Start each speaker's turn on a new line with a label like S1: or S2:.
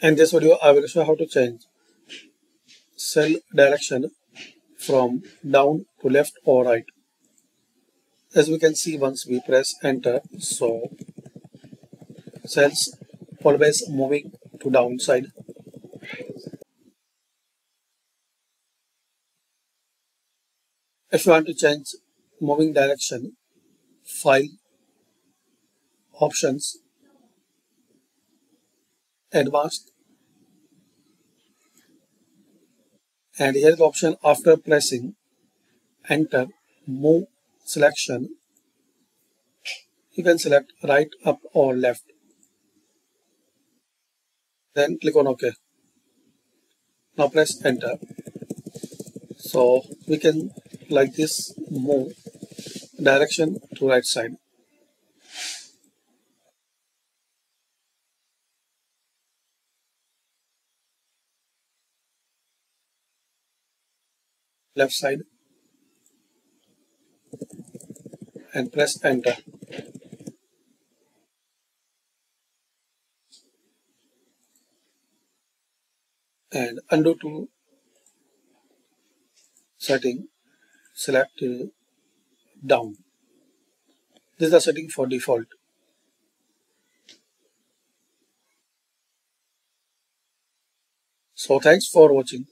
S1: In this video, I will show how to change cell direction from down to left or right. As we can see, once we press enter, so cells always moving to downside. If you want to change moving direction, file, options, advanced, and here is the option after pressing enter, move selection. You can select right, up or left. Then click on OK. Now press enter. So we can like this move direction to right side. Left side and press enter. And undo to setting, select down. This is the setting for default. So thanks for watching.